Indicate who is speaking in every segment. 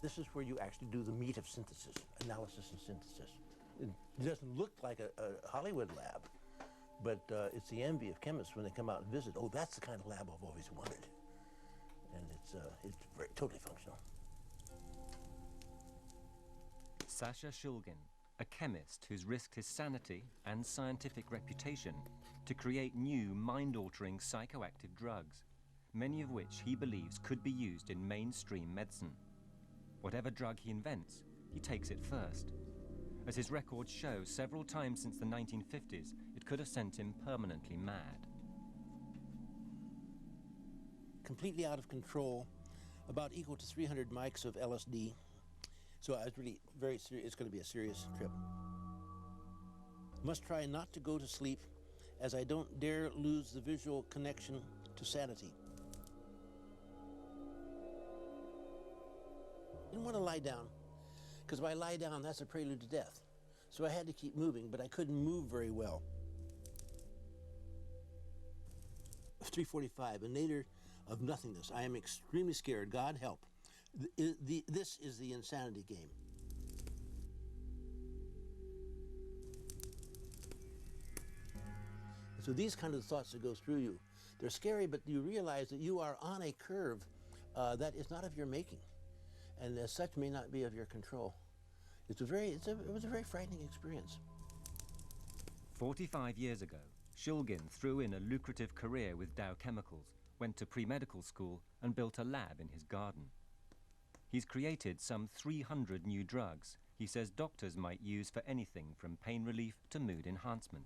Speaker 1: This is where you actually do the meat of synthesis, analysis and synthesis. It doesn't look like a Hollywood lab, but it's the envy of chemists when they come out and visit. Oh, that's the kind of lab I've always wanted. And it's totally functional.
Speaker 2: Sasha Shulgin, a chemist who's risked his sanity and scientific reputation to create new mind-altering psychoactive drugs, many of which he believes could be used in mainstream medicine. Whatever drug he invents, he takes it first. As his records show, several times since the 1950s, it could have sent him permanently mad.
Speaker 1: Completely out of control, about equal to 300 mics of LSD. So I was really very serious. It's going to be a serious trip. Must try not to go to sleep, as I don't dare lose the visual connection to sanity. Didn't want to lie down, because if I lie down, that's a prelude to death. So I had to keep moving, but I couldn't move very well. 3:45, a nadir of nothingness. I am extremely scared. God help. This is the insanity game. So these kind of thoughts that go through you, they're scary, but you realize that you are on a curve that is not of your making, and as such may not be of your control. It was a very frightening experience.
Speaker 2: 45 years ago, Shulgin threw in a lucrative career with Dow Chemicals, went to pre-medical school and built a lab in his garden. He's created some 300 new drugs he says doctors might use for anything from pain relief to mood enhancement.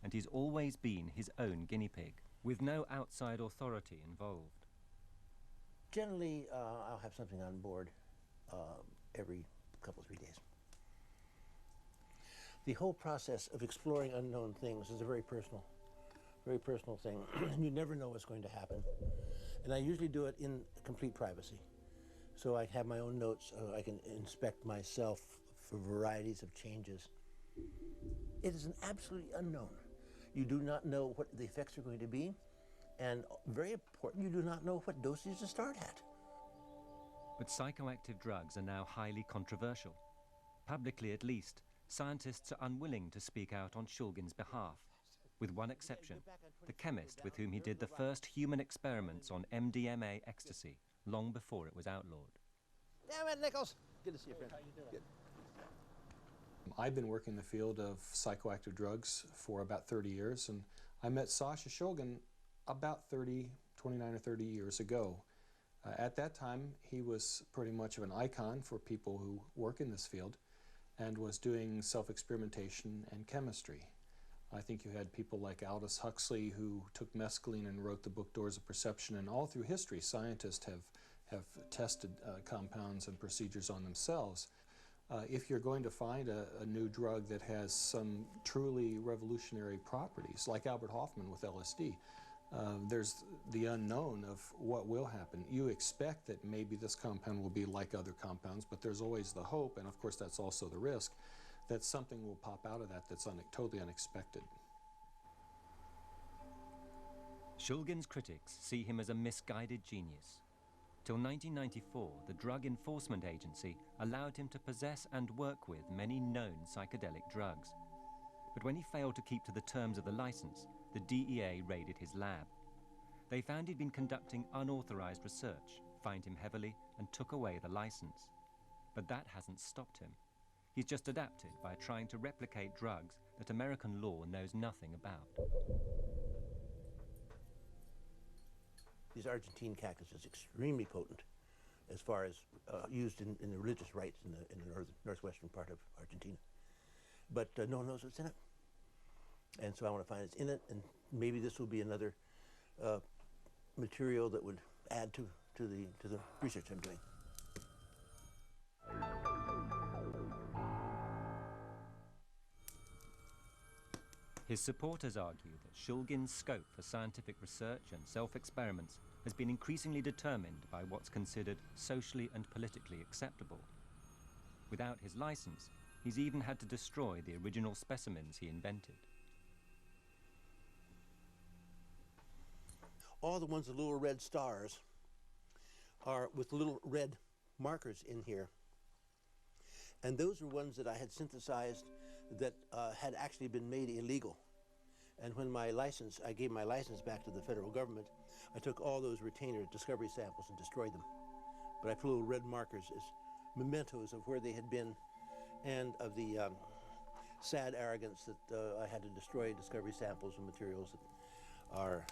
Speaker 2: And he's always been his own guinea pig, with no outside authority involved.
Speaker 1: Generally, I'll have something on board every couple, 3 days. The whole process of exploring unknown things is a very personal thing. You never know what's going to happen. And I usually do it in complete privacy. So I have my own notes, I can inspect myself for varieties of changes. It is an absolutely unknown. You do not know what the effects are going to be, and very important, you do not know what dosage to start at.
Speaker 2: But psychoactive drugs are now highly controversial. Publicly at least, scientists are unwilling to speak out on Shulgin's behalf, with one exception, the chemist with whom he did the first human experiments on MDMA ecstasy, long before it was outlawed.
Speaker 1: Damn it, Nichols! Good to see you, friend.
Speaker 3: How you doing?
Speaker 1: Good.
Speaker 3: I've been working in the field of psychoactive drugs for about 30 years, and I met Sasha Shulgin about 29 or 30 years ago. At that time, he was pretty much of an icon for people who work in this field and was doing self-experimentation and chemistry. I think you had people like Aldous Huxley, who took mescaline and wrote the book Doors of Perception, and all through history scientists have tested compounds and procedures on themselves. If you're going to find a new drug that has some truly revolutionary properties, like Albert Hofmann with LSD, there's the unknown of what will happen. You expect that maybe this compound will be like other compounds, but there's always the hope, and of course that's also the risk, that something will pop out of that that's totally unexpected.
Speaker 2: Shulgin's critics see him as a misguided genius. Till 1994, the Drug Enforcement Agency allowed him to possess and work with many known psychedelic drugs. But when he failed to keep to the terms of the license, the DEA raided his lab. They found he'd been conducting unauthorized research, fined him heavily, and took away the license. But that hasn't stopped him. He's just adapted by trying to replicate drugs that American law knows nothing about.
Speaker 1: This Argentine cactus is extremely potent as far as used in the religious rites in the northwestern part of Argentina. But no one knows what's in it. And so I want to find what's in it, and maybe this will be another material that would add to the research I'm doing.
Speaker 2: His supporters argue that Shulgin's scope for scientific research and self-experiments has been increasingly determined by what's considered socially and politically acceptable. Without his license, he's even had to destroy the original specimens he invented.
Speaker 1: All the ones with little red stars are with little red markers in here. And those are ones that I had synthesized that had actually been made illegal. And when I gave my license back to the federal government, I took all those retainer discovery samples and destroyed them. But I put little red markers as mementos of where they had been and of the sad arrogance that I had to destroy discovery samples and materials that are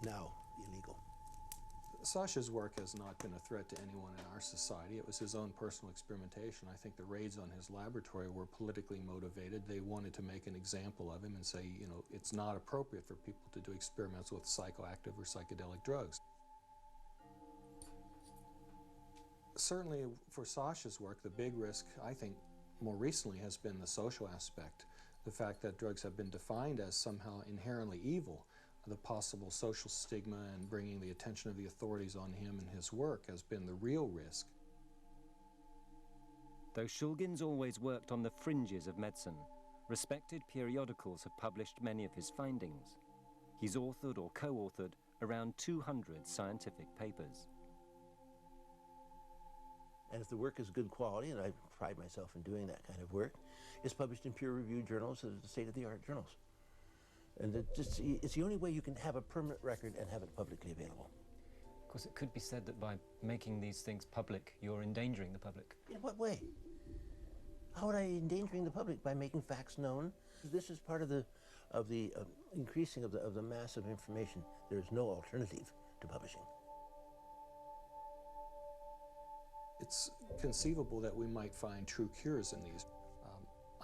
Speaker 1: now illegal.
Speaker 3: Sasha's work has not been a threat to anyone in our society. It was his own personal experimentation. I think the raids on his laboratory were politically motivated. They wanted to make an example of him and say, you know, it's not appropriate for people to do experiments with psychoactive or psychedelic drugs. Certainly for Sasha's work, the big risk, I think, more recently has been the social aspect. The fact that drugs have been defined as somehow inherently evil. The possible social stigma and bringing the attention of the authorities on him and his work has been the real risk.
Speaker 2: Though Shulgin's always worked on the fringes of medicine, respected periodicals have published many of his findings. He's authored or co-authored around 200 scientific papers.
Speaker 1: And if the work is good quality, and I pride myself in doing that kind of work, it's published in peer-reviewed journals that are the state-of-the-art journals. And it's the only way you can have a permanent record and have it publicly available.
Speaker 2: Of course, it could be said that by making these things public, you're endangering the public.
Speaker 1: In what way? How would I endangering the public? By making facts known? This is part of the increasing of the mass of information. There is no alternative to publishing.
Speaker 3: It's conceivable that we might find true cures in these.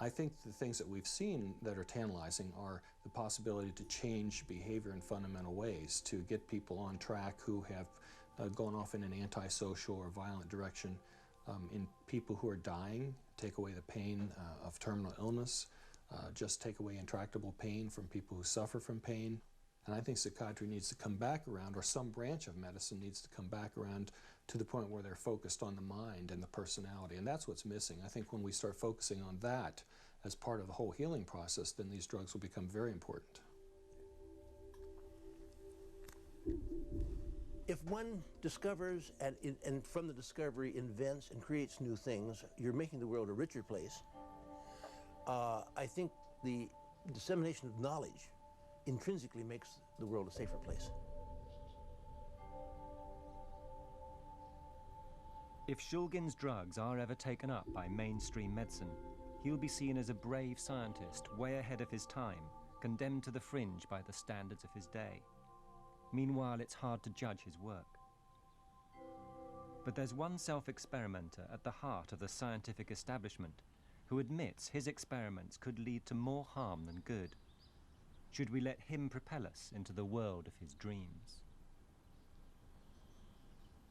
Speaker 3: I think the things that we've seen that are tantalizing are the possibility to change behavior in fundamental ways, to get people on track who have gone off in an antisocial or violent direction, in people who are dying, take away the pain of terminal illness, just take away intractable pain from people who suffer from pain. And I think psychiatry needs to come back around, or some branch of medicine needs to come back around to the point where they're focused on the mind and the personality. And that's what's missing. I think when we start focusing on that as part of the whole healing process, then these drugs will become very important.
Speaker 1: If one discovers and from the discovery invents and creates new things, you're making the world a richer place. I think the dissemination of knowledge intrinsically makes the world a safer place.
Speaker 2: If Shulgin's drugs are ever taken up by mainstream medicine, he'll be seen as a brave scientist way ahead of his time, condemned to the fringe by the standards of his day. Meanwhile, it's hard to judge his work. But there's one self-experimenter at the heart of the scientific establishment who admits his experiments could lead to more harm than good. Should we let him propel us into the world of his dreams?